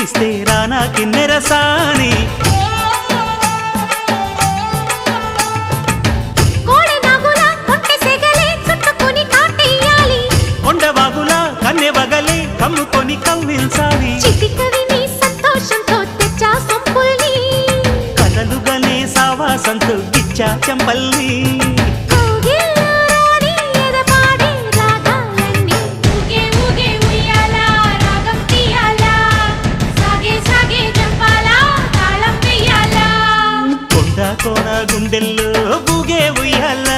ఇస్తే రానా కిన్నెరసాని కొండవాగులా కన్నెవగలే కమ్ముకొని కవ్విల్సాలి కలలుగనే సావాసంతో గిచ్చా చెంపల్లి కోన గుండెల్లో బూగే ఉయ్యాల